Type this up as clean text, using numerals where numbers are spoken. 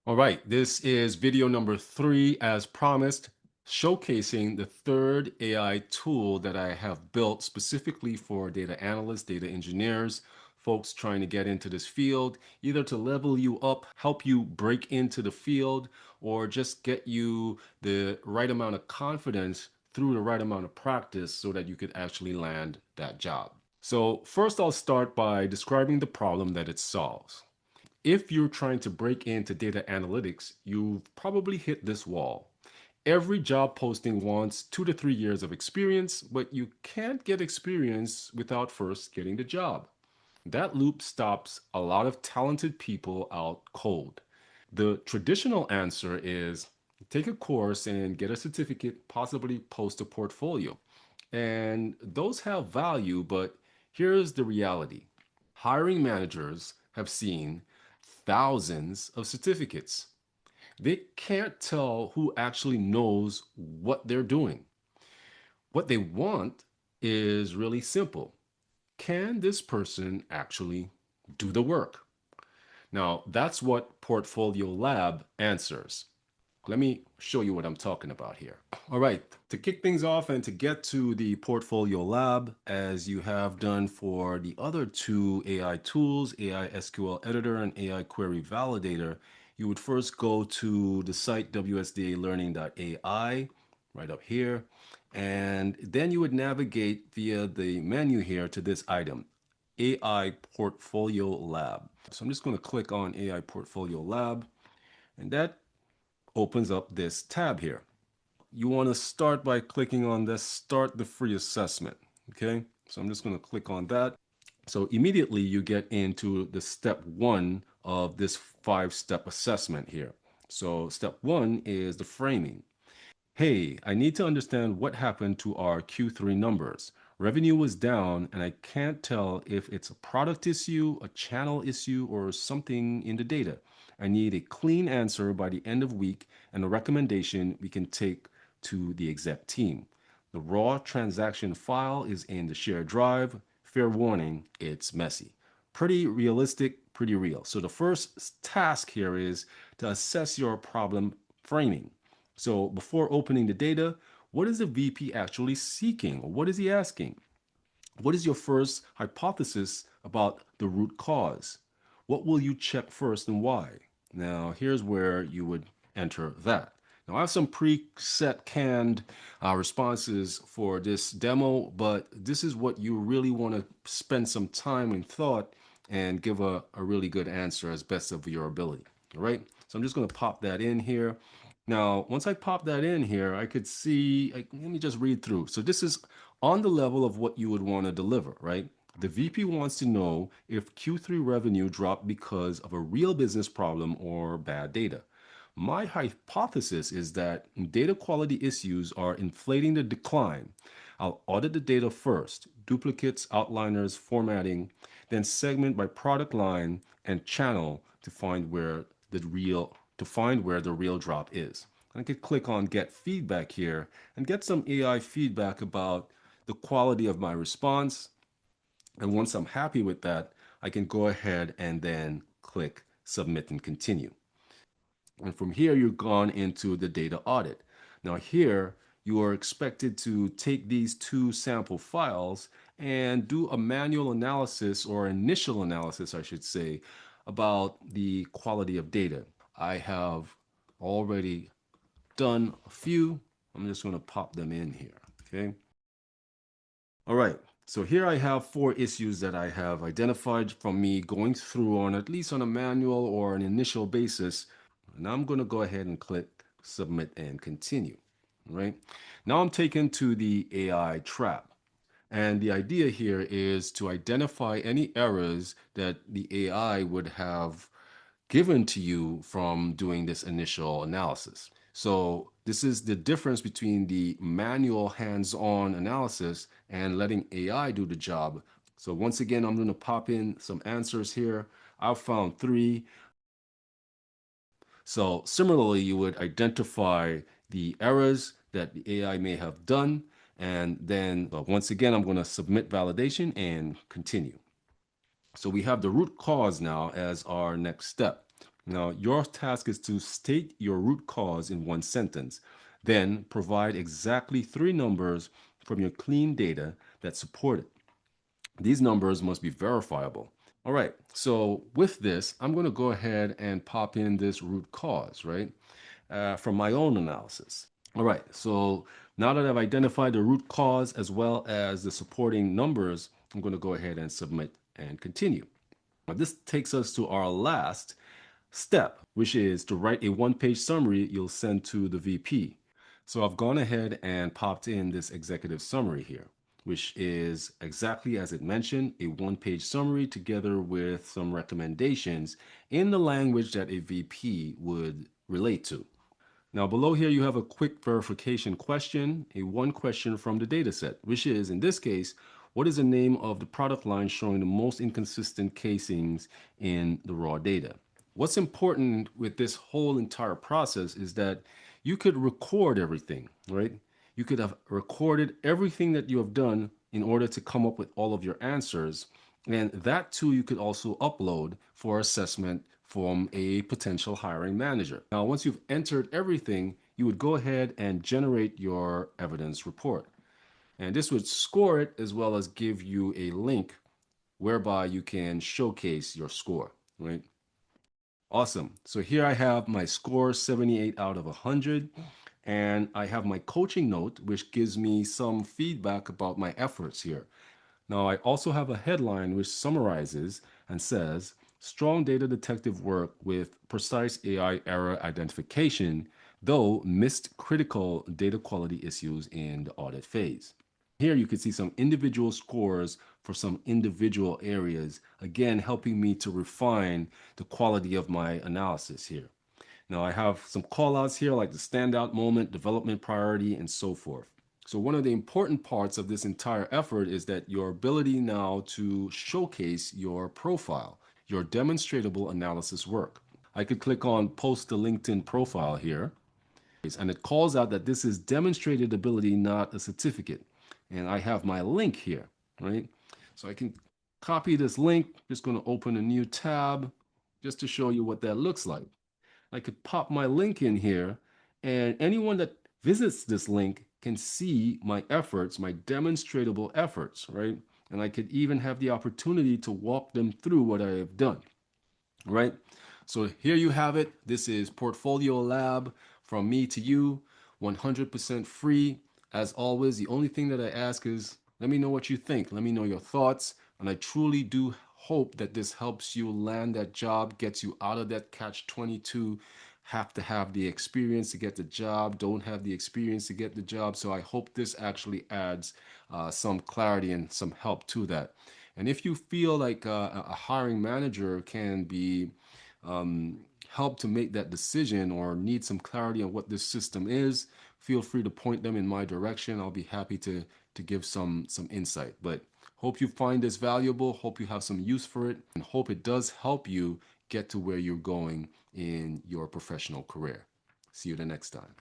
All right, this is video number 3, as promised, showcasing the third AI tool that I have built specifically for data analysts, data engineers, folks trying to get into this field, either to level you up, help you break into the field, or just get you the right amount of confidence through the right amount of practice so that you could actually land that job. So first I'll start by describing the problem that it solves. If you're trying to break into data analytics, you've probably hit this wall. Every job posting wants 2 to 3 years of experience, but you can't get experience without first getting the job. That loop stops a lot of talented people out cold. The traditional answer is take a course and get a certificate, possibly post a portfolio. And those have value, but here's the reality. Hiring managers have seen thousands of certificates. They can't tell who actually knows what they're doing. What they want is really simple. Can this person actually do the work? Now, that's what PortfolioLab answers. Let me show you what I'm talking about here. All right, to kick things off and to get to the PortfolioLab, as you have done for the other two AI tools, AI SQL Editor and AI Query Validator, you would first go to the site wsdalearning.ai, right up here, and then you would navigate via the menu here to this item, AI Portfolio Lab. So I'm just going to click on AI Portfolio Lab, and that opens up this tab here. You want to start by clicking on this Start the Free Assessment. Okay, so I'm just going to click on that. So immediately you get into the step 1 of this 5-step assessment here. So step 1 is the framing. Hey, I need to understand what happened to our Q3 numbers. Revenue was down, and I can't tell if it's a product issue, a channel issue, or something in the data. I need a clean answer by the end of week and a recommendation we can take to the exec team. The raw transaction file is in the shared drive. Fair warning, it's messy. Pretty realistic, pretty real. So the first task here is to assess your problem framing. So before opening the data, what is the VP actually seeking? Or what is he asking? What is your first hypothesis about the root cause? What will you check first and why? Now, here's where you would enter that. Now, I have some preset canned responses for this demo, but this is what you really want to spend some time and thought and give a really good answer as best of your ability. All right, so I'm just going to pop that in here. Now, once I pop that in here, I could see, let me just read through. So this is on the level of what you would want to deliver, right? The VP wants to know if Q3 revenue dropped because of a real business problem or bad data. My hypothesis is that data quality issues are inflating the decline. I'll audit the data first, duplicates, outliners, formatting, then segment by product line and channel to find where the real drop is. I could click on get feedback here and get some AI feedback about the quality of my response. And once I'm happy with that, I can go ahead and then click submit and continue. And from here, you've gone into the data audit. Now here, you are expected to take these two sample files and do a manual analysis, or initial analysis, I should say, about the quality of data. I have already done a few. I'm just going to pop them in here. Okay. All right. So here I have 4 issues that I have identified from me going through on at least on a manual or an initial basis. And I'm going to go ahead and click submit and continue. All right. Now I'm taken to the AI trap. And the idea here is to identify any errors that the AI would have given to you from doing this initial analysis. So this is the difference between the manual hands-on analysis and letting AI do the job. So once again, I'm going to pop in some answers here. I've found 3. So similarly, you would identify the errors that the AI may have done. And then once again, I'm going to submit validation and continue. So we have the root cause now as our next step. Now, your task is to state your root cause in one sentence, then provide exactly three numbers from your clean data that support it. These numbers must be verifiable. All right, so with this, I'm going to go ahead and pop in this root cause, right, from my own analysis. All right, so now that I've identified the root cause as well as the supporting numbers, I'm going to go ahead and submit and continue. Now, this takes us to our last step, which is to write a one-page summary you'll send to the VP. So I've gone ahead and popped in this executive summary here, which is exactly as it mentioned, a one-page summary together with some recommendations in the language that a VP would relate to. Now below here you have a quick verification question, a one question from the dataset, which is in this case, what is the name of the product line showing the most inconsistent casings in the raw data? What's important with this whole entire process is that you could record everything, right? You could have recorded everything that you have done in order to come up with all of your answers. And that too, you could also upload for assessment from a potential hiring manager. Now, once you've entered everything, you would go ahead and generate your evidence report. And this would score it as well as give you a link whereby you can showcase your score, right? Awesome. So here I have my score 78 out of 100. And I have my coaching note, which gives me some feedback about my efforts here. Now, I also have a headline which summarizes and says, strong data detective work with precise AI error identification, though missed critical data quality issues in the audit phase. Here you can see some individual scores for some individual areas, again, helping me to refine the quality of my analysis here. Now I have some callouts here like the standout moment, development priority, and so forth. So one of the important parts of this entire effort is that your ability now to showcase your profile, your demonstratable analysis work. I could click on post the LinkedIn profile here, and it calls out that this is demonstrated ability, not a certificate. And I have my link here, right? So I can copy this link, just going to open a new tab just to show you what that looks like. I could pop my link in here, and anyone that visits this link can see my efforts, my demonstratable efforts, right? And I could even have the opportunity to walk them through what I have done, right? So here you have it. This is PortfolioLab from me to you, 100% free. As always, the only thing that I ask is let me know what you think. Let me know your thoughts. And I truly do hope that this helps you land that job, gets you out of that catch 22. Have to have the experience to get the job, don't have the experience to get the job. So I hope this actually adds some clarity and some help to that. And if you feel like a hiring manager can be help to make that decision or need some clarity on what this system is, feel free to point them in my direction. I'll be happy to give some insight. But hope you find this valuable, hope you have some use for it, and hope it does help you get to where you're going in your professional career. See you the next time.